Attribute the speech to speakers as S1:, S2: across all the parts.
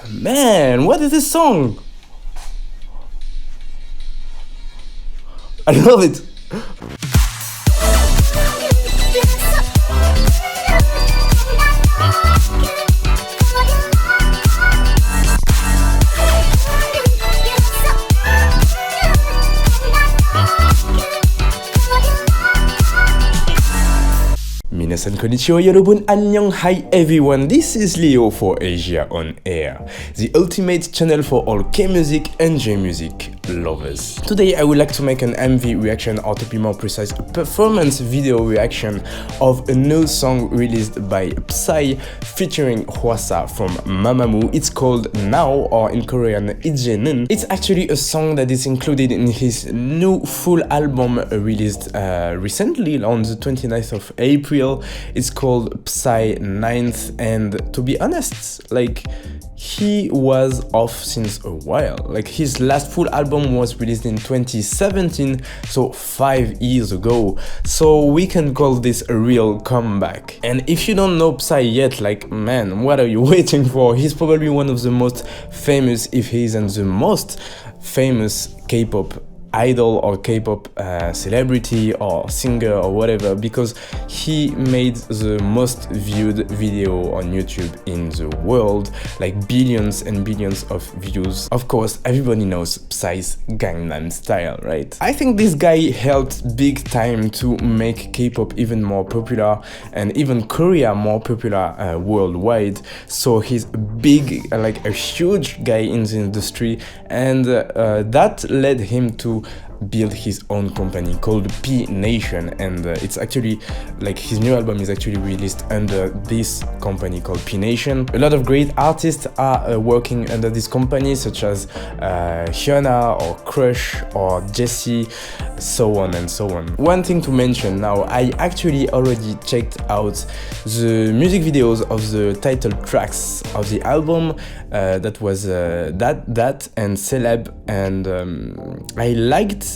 S1: Man, what is this song? I love it. Minasan konnichiwa, yorobun, annyeong, hi everyone, this is Leo for Asia on Air, the ultimate channel for all K-music and J-music lovers. Today I would like to make an MV reaction, or to be more precise, a performance video reaction of a new song released by PSY featuring Hwasa from Mamamoo. It's called Now, or in Korean, Ije는. It's actually a song that is included in his new full album released recently on the 29th of April. It's called PSY 9th, and to be honest, like, he was off since a while. Like, his last full album was released in 2017, so 5 years ago. So we can call this a real comeback. And if you don't know Psy yet, like, man, what are you waiting for? He's probably one of the most famous, if he isn't the most famous K-pop idol or K-pop celebrity or singer or whatever, because he made the most viewed video on YouTube in the world, like billions and billions of views. Of course, everybody knows Psy's Gangnam Style, right? I think this guy helped big time to make K-pop even more popular, and even Korea more popular worldwide. So he's big, like a huge guy in the industry, and that led him to build his own company called P Nation, and it's actually, like, his new album is actually released under this company called P Nation. A lot of great artists are working under this company, such as Hyuna or Crush or Jessie, so on and so on. One thing to mention now, I actually already checked out the music videos of the title tracks of the album. That was that and Celeb, and I liked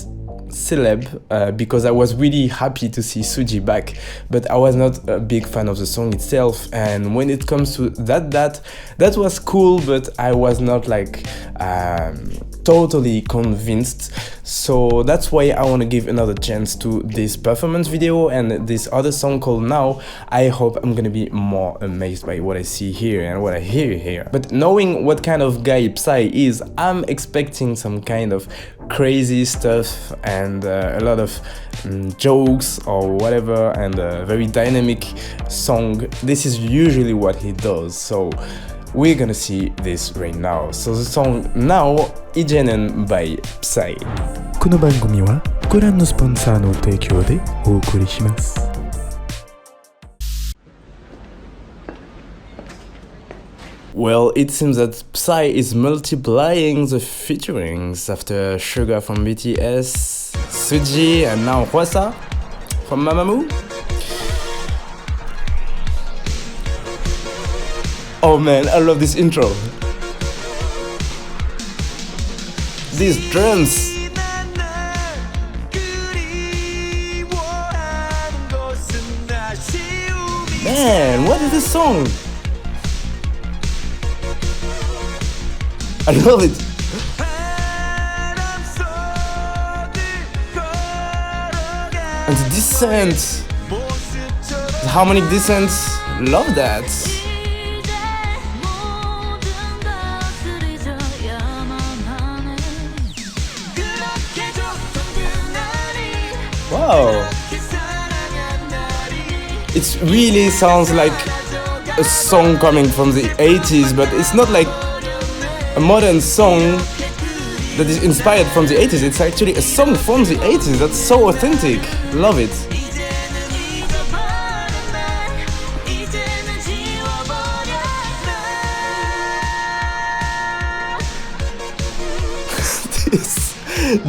S1: Celeb because I was really happy to see Suji back, but I was not a big fan of the song itself. And when it comes to that was cool, but I was not like totally convinced. So that's why I want to give another chance to this performance video and this other song called Now. I hope I'm gonna be more amazed by what I see here and what I hear here. But knowing what kind of guy Psy is, I'm expecting some kind of crazy stuff and a lot of jokes or whatever, and a very dynamic song. This is usually what he does, so we're gonna see this right now. So the song Now, Ije는 by Psy.
S2: この番組はご覧のスポンサーの提供でお送りします。
S1: Well, it seems that Psy is multiplying the featurings after Suga from BTS, Suji, and now Hwasa from Mamamoo. Oh man, I love this intro. These drums. Man, what is this song? I love it. And the descent, the harmonic descents, love that. Wow. It really sounds like a song coming from the 80s, but it's not like a modern song that is inspired from the 80s. It's actually a song from the 80s. That's so authentic. Love it.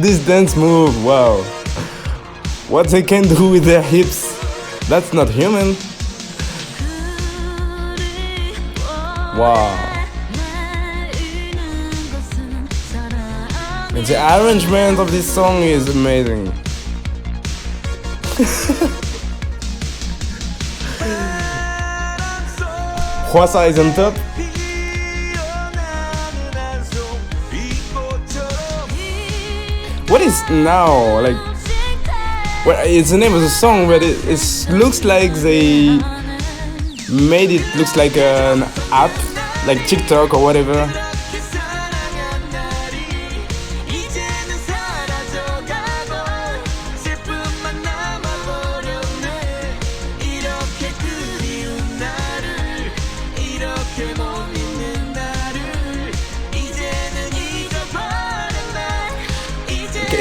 S1: this dance move, wow. What they can do with their hips, that's not human. Wow. And the arrangement of this song is amazing. Hwasa is on top. what is now? Like, well, it's the name of the song, but it looks like they made it looks like an app, like TikTok or whatever.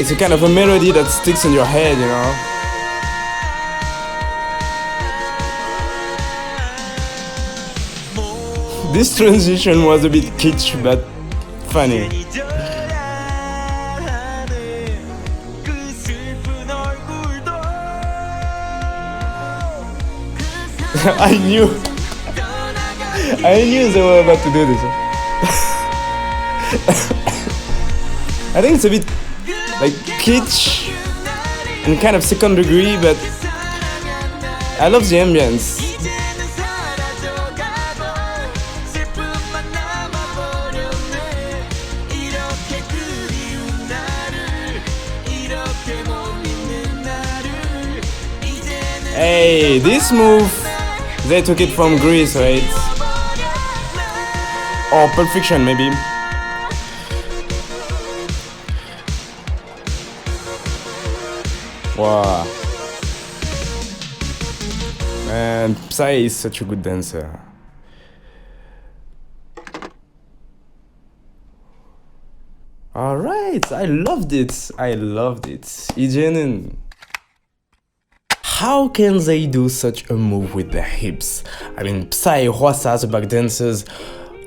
S1: It's a kind of a melody that sticks in your head, you know. This transition was a bit kitsch, but funny. I knew they were about to do this. I think it's a bit like kitsch and kind of second degree, but I love the ambience. Hey, this move, they took it from Greece, right? Or Pulp Fiction, maybe. Wow. Man, Psy is such a good dancer. Alright, I loved it. 이제는 how can they do such a move with their hips? I mean, Psy, Hwasa, the back dancers,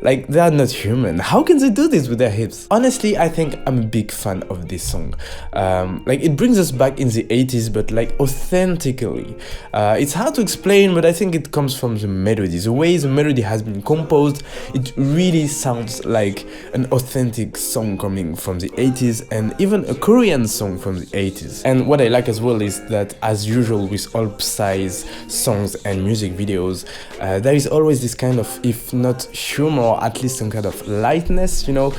S1: like, they are not human. How can they do this with their hips? Honestly, I think I'm a big fan of this song. Like, it brings us back in the 80s, but like authentically. It's hard to explain, but I think it comes from the melody. The way the melody has been composed, it really sounds like an authentic song coming from the 80s, and even a Korean song from the 80s. And what I like as well is that, as usual with all Psy's songs and music videos, there is always this kind of, if not humor, or at least some kind of lightness, you know.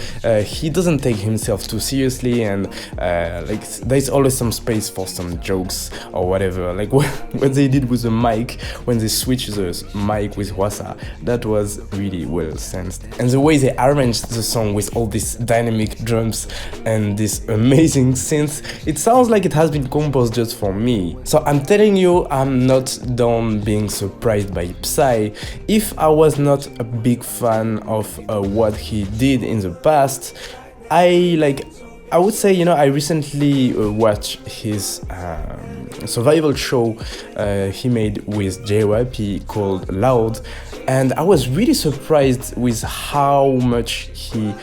S1: He doesn't take himself too seriously, and like, there's always some space for some jokes or whatever. Like what they did with the mic, when they switched the mic with Hwasa, that was really well sensed. And the way they arranged the song with all these dynamic drums and this amazing synth, it sounds like it has been composed just for me. So I'm telling you, I'm not done being surprised by Psy. If I was not a big fan of what he did in the past, I would say, you know, I recently watched his survival show he made with JYP called Loud, and I was really surprised with how much he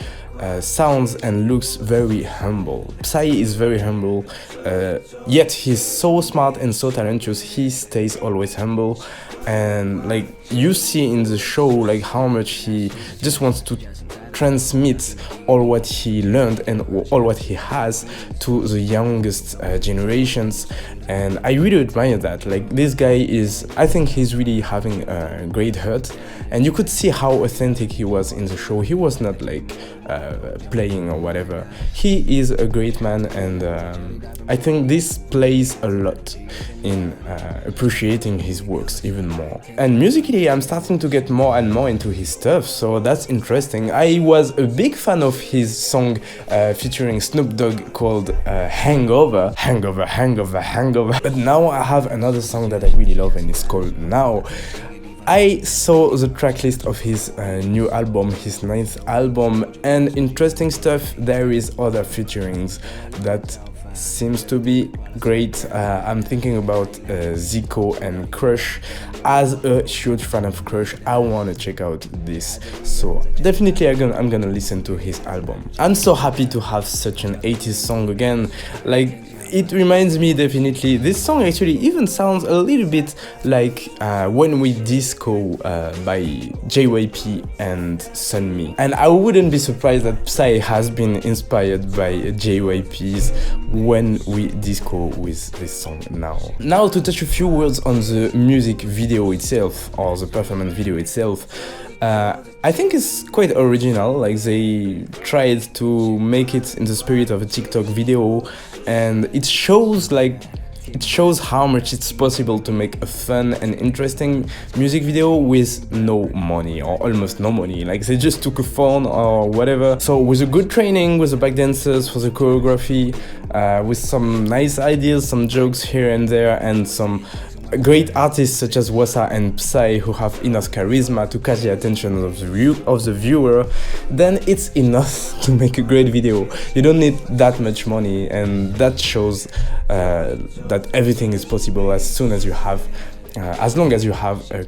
S1: sounds and looks very humble. Psy is very humble, yet he's so smart and so talented. He stays always humble, and like, you see in the show like how much he just wants to transmit all what he learned and all what he has to the youngest generations, and I really admire that. Like, this guy is, I think he's really having a great heart, and you could see how authentic he was in the show. He was not like playing or whatever. He is a great man, and I think this plays a lot in appreciating his works even more. And musically, I'm starting to get more and more into his stuff, so that's interesting. I was a big fan of his song featuring Snoop Dogg called Hangover. But now I have another song that I really love, and it's called Now. I saw the tracklist of his new album, his 9th album, and interesting stuff. There is other featurings that seems to be great. I'm thinking about Zico and Crush. As a huge fan of Crush, I want to check out this, so definitely I'm gonna listen to his album. I'm so happy to have such an 80s song again. Like, it reminds me definitely, this song actually even sounds a little bit like When We Disco by JYP and Sunmi. And I wouldn't be surprised that Psy has been inspired by JYP's When We Disco with this song now. Now to touch a few words on the music video itself, or the performance video itself. I think it's quite original, like they tried to make it in the spirit of a TikTok video, and it shows how much it's possible to make a fun and interesting music video with no money or almost no money. Like they just took a phone or whatever. So with a good training, with the back dancers for the choreography, with some nice ideas, some jokes here and there, and some great artists such as Wasa and Psy who have enough charisma to catch the attention of the viewer, then it's enough to make a great video. You don't need that much money, and that shows that everything is possible as long as you have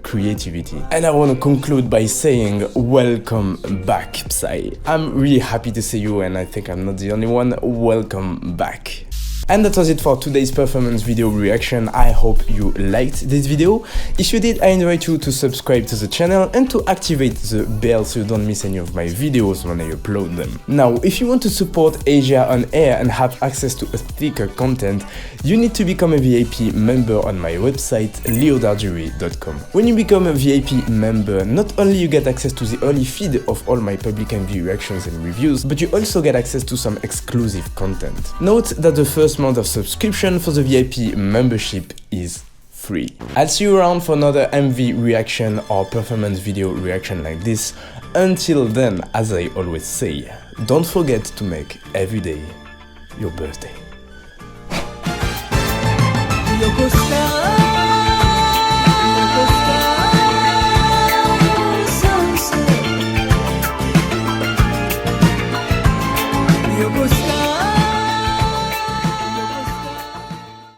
S1: creativity. And I want to conclude by saying welcome back, Psy. I'm really happy to see you, and I think I'm not the only one. Welcome back. And that was it for today's performance video reaction. I hope you liked this video. If you did, I invite you to subscribe to the channel and to activate the bell so you don't miss any of my videos when I upload them. Now, if you want to support Asia on air and have access to a thicker content, you need to become a VIP member on my website, leodargery.com. When you become a VIP member, not only you get access to the early feed of all my public MV reactions and reviews, but you also get access to some exclusive content. Note that the first month of subscription for the VIP membership is free. I'll see you around for another MV reaction or performance video reaction like this. Until then, as I always say, don't forget to make every day your birthday.
S3: Yokosuka.